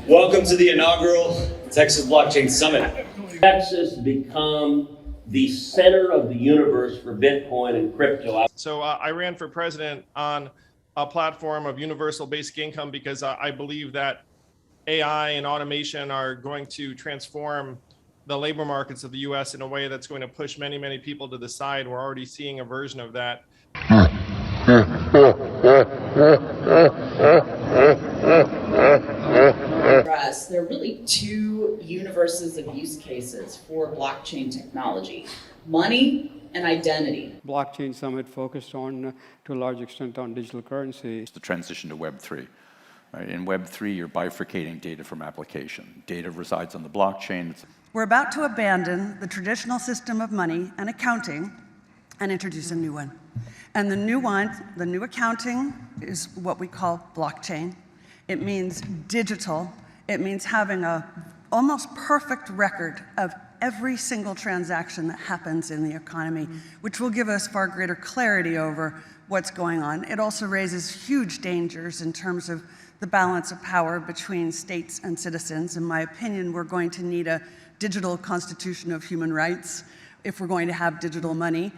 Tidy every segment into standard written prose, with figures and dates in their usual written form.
Welcome to the inaugural Texas Blockchain Summit. Texas become the center of the universe for Bitcoin and crypto. So I ran for president on a platform of universal basic income because I believe that AI and automation are going to transform the labor markets of the US in a way that's going to push many, many people to the side. We're already seeing a version of that. For us, there are really two universes of use cases for blockchain technology: money and identity. Blockchain Summit focused on, to a large extent, on digital currency. It's the transition to Web3. Right? In Web3, you're bifurcating data from application. Data resides on the blockchain. We're about to abandon the traditional system of money and accounting and introduce a new one. And the new accounting is what we call blockchain. It means digital. It means having an almost perfect record of every single transaction that happens in the economy, which will give us far greater clarity over what's going on. It also raises huge dangers in terms of the balance of power between states and citizens. In my opinion, we're going to need a digital constitution of human rights if we're going to have digital money.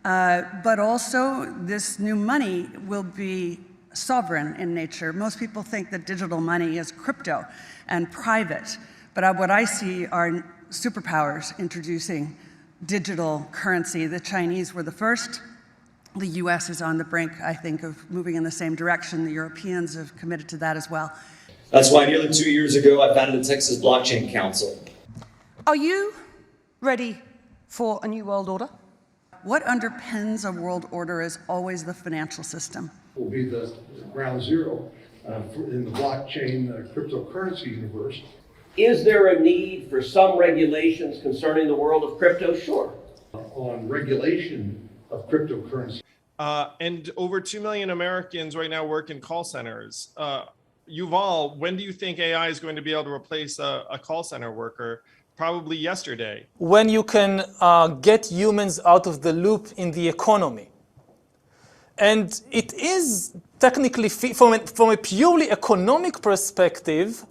But also, this new money will be sovereign in nature. Most people think that digital money is crypto and private, but what I see are superpowers introducing digital currency. The Chinese were the first. The US is on the brink, I think, of moving in the same direction. The Europeans have committed to that as well. That's why nearly 2 years ago, I founded the Texas Blockchain Council. Are you ready for a new world order? What underpins a world order is always the financial system. Will be the ground zero in the blockchain cryptocurrency universe. Is there a need for some regulations concerning the world of crypto? Sure. On regulation of cryptocurrency. And over 2 million Americans right now work in call centers. Yuval, when do you think AI is going to be able to replace a call center worker? Probably yesterday. When you can get humans out of the loop in the economy. And it is technically, from a purely economic perspective,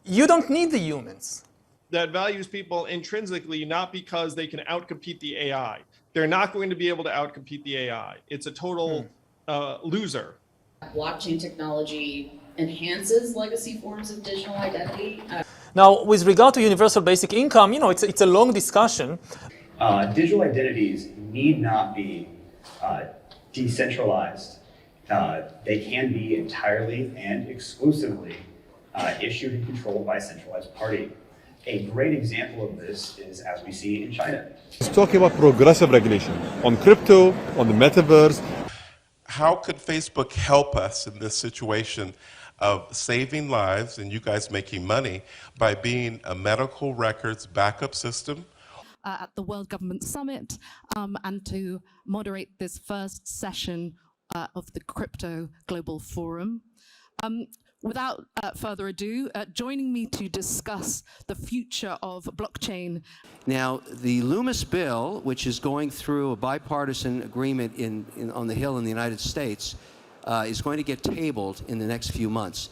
you don't need the humans. That values people intrinsically, not because they can outcompete the AI. They're not going to be able to outcompete the AI. It's a total loser. Blockchain technology enhances legacy forms of digital identity. Now, with regard to universal basic income, you know, it's a long discussion. Digital identities need not be decentralized. They can be entirely and exclusively issued and controlled by a centralized party. A great example of this is as we see in China. It's talking about progressive regulation on crypto, on the metaverse. How could Facebook help us in this situation of saving lives and you guys making money by being a medical records backup system? At the World Government Summit and to moderate this first session of the Crypto Global Forum. Without further ado, joining me to discuss the future of blockchain. Now, the Loomis bill, which is going through a bipartisan agreement on the Hill in the United States, is going to get tabled in the next few months.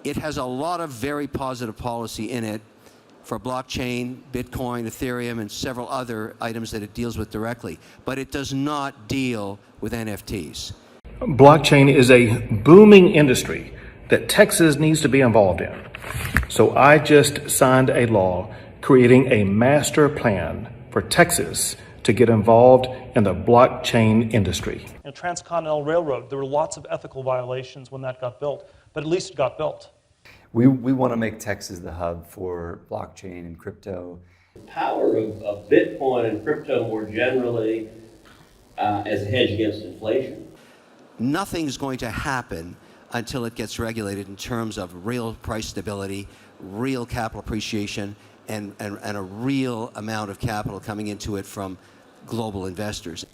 It has a lot of very positive policy in it for blockchain, Bitcoin, Ethereum, and several other items that it deals with directly, but it does not deal with NFTs. Blockchain is a booming industry that Texas needs to be involved in. So I just signed a law creating a master plan for Texas to get involved in the blockchain industry. And Transcontinental Railroad, there were lots of ethical violations when that got built, but at least it got built. We want to make Texas the hub for blockchain and crypto. The power of Bitcoin and crypto more generally as a hedge against inflation. Nothing's going to happen until it gets regulated in terms of real price stability, real capital appreciation, and a real amount of capital coming into it from global investors.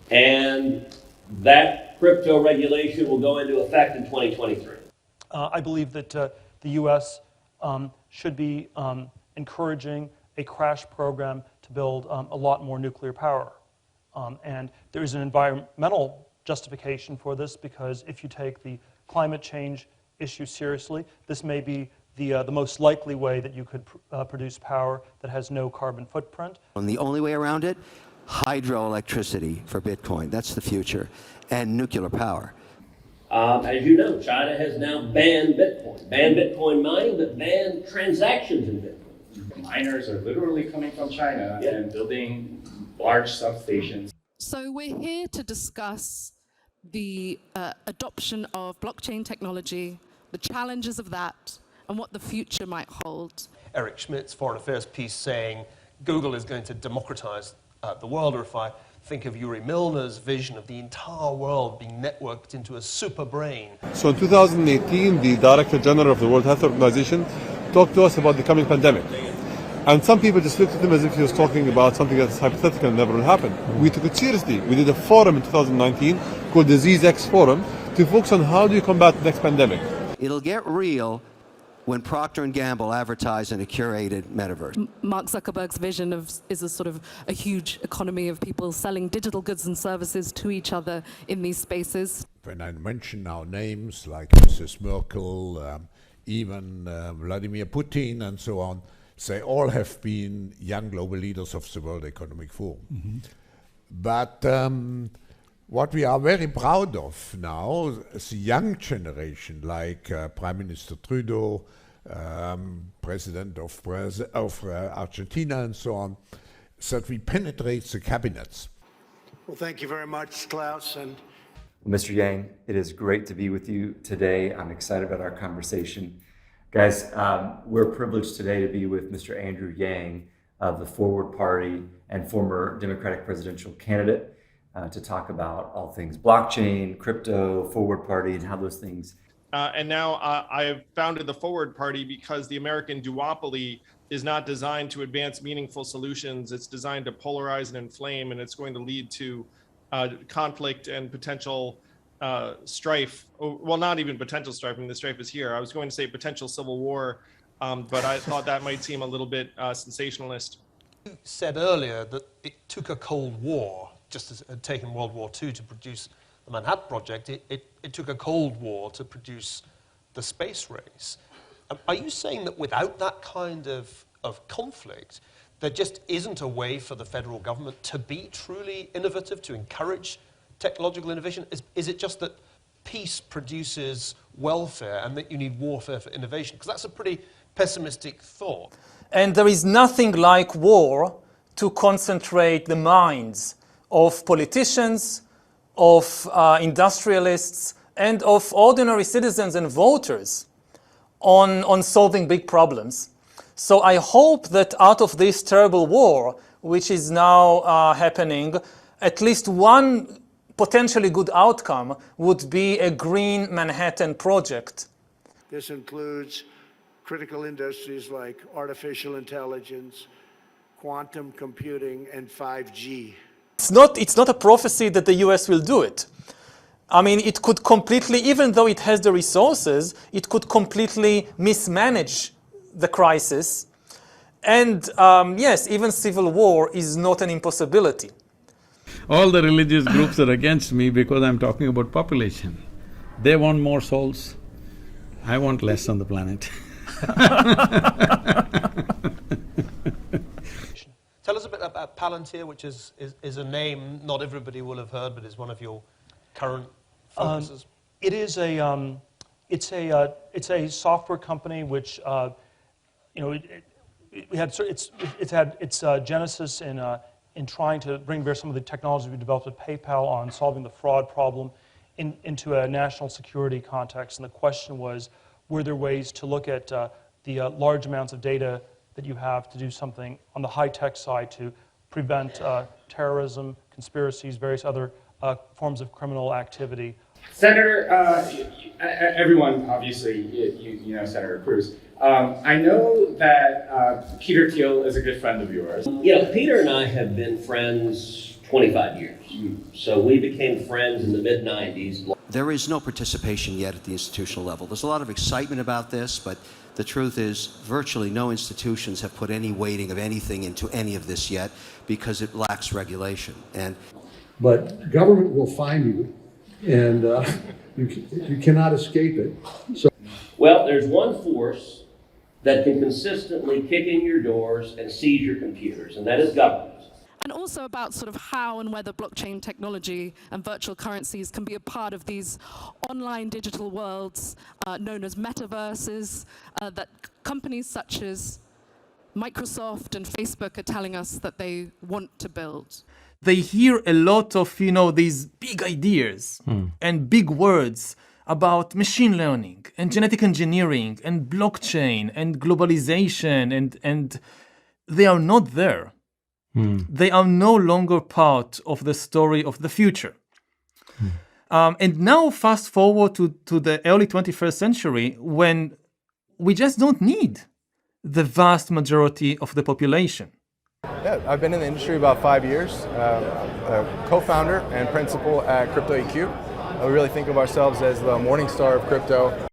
And that crypto regulation will go into effect in 2023. I believe that the U.S. Should be encouraging a crash program to build a lot more nuclear power. And there is an environmental justification for this because if you take the climate change issue seriously, this may be the most likely way that you could produce power that has no carbon footprint. And the only way around it, hydroelectricity for Bitcoin. That's the future. And nuclear power. As you know, China has now banned Bitcoin mining, but banned transactions in Bitcoin. Miners are literally coming from China and building large substations. So we're here to discuss the adoption of blockchain technology, the challenges of that, and what the future might hold. Eric Schmidt's Foreign Affairs piece saying Google is going to democratize the world, or if I think of Yuri Milner's vision of the entire world being networked into a super brain. So in 2018, the Director General of the World Health Organization talked to us about the coming pandemic. And some people just looked at him as if he was talking about something that's hypothetical and never will happen. We took it seriously. We did a forum in 2019 called the ZXX Forum to focus on how do you combat the next pandemic. It'll get real when Procter & Gamble advertise in a curated metaverse. Mark Zuckerberg's vision is a sort of a huge economy of people selling digital goods and services to each other in these spaces. When I mention now names like Mrs. Merkel, even Vladimir Putin and so on, they all have been young global leaders of the World Economic Forum. But what we are very proud of now is the young generation, like Prime Minister Trudeau, President of Argentina and so on, that we penetrate the cabinets. Well, thank you very much, Klaus. And Mr. Yang, it is great to be with you today. I'm excited about our conversation. Guys, we're privileged today to be with Mr. Andrew Yang of the Forward Party and former Democratic presidential candidate to talk about all things blockchain, crypto, Forward Party, and how those things. And now I have founded the Forward Party because the American duopoly is not designed to advance meaningful solutions. It's designed to polarize and inflame, and it's going to lead to conflict and potential strife. Well, not even potential strife. I mean, the strife is here. I was going to say potential civil war, but I thought that might seem a little bit sensationalist. You said earlier that it took a Cold War, just as it had taken World War II to produce the Manhattan Project, it took a Cold War to produce the space race. Are you saying that without that kind of conflict, there just isn't a way for the federal government to be truly innovative, to encourage technological innovation? Is it just that peace produces welfare and that you need warfare for innovation? Because that's a pretty pessimistic thought. And there is nothing like war to concentrate the minds of politicians, of industrialists, and of ordinary citizens and voters on solving big problems. So I hope that out of this terrible war, which is now happening, at least one potentially good outcome would be a green Manhattan project. this includes critical industries like artificial intelligence, quantum computing, and 5G. It's not a prophecy that the US will do it. I mean, it could completely, even though it has the resources, it could completely mismanage the crisis. And yes, even civil war is not an impossibility. All the religious groups are against me because I'm talking about population. They want more souls. I want less on the planet. Tell us a bit about Palantir, which is a name not everybody will have heard, but is one of your current focuses. It is a it's a software company which it's had its genesis in trying to bring bear some of the technology we developed at PayPal on solving the fraud problem into a national security context. And the question was, were there ways to look at the large amounts of data that you have to do something on the high-tech side to prevent terrorism, conspiracies, various other forms of criminal activity? Senator, everyone, obviously, you know Senator Cruz. I know that Peter Thiel is a good friend of yours. You know, Peter and I have been friends 25 years. So we became friends in the mid-90s. There is no participation yet at the institutional level. There's a lot of excitement about this, but the truth is virtually no institutions have put any weighting of anything into any of this yet because it lacks regulation. But government will find you, and you cannot escape it. So. Well, there's one force that can consistently kick in your doors and seize your computers, and that is government. And also about sort of how and whether blockchain technology and virtual currencies can be a part of these online digital worlds known as metaverses that companies such as Microsoft and Facebook are telling us that they want to build. They hear a lot of, these big ideas and big words about machine learning and genetic engineering and blockchain and globalization, and they are not there. They are no longer part of the story of the future. And now fast forward to the early 21st century, when we just don't need the vast majority of the population. Yeah, I've been in the industry about 5 years, a co-founder and principal at CryptoEQ. We really think of ourselves as the morning star of crypto.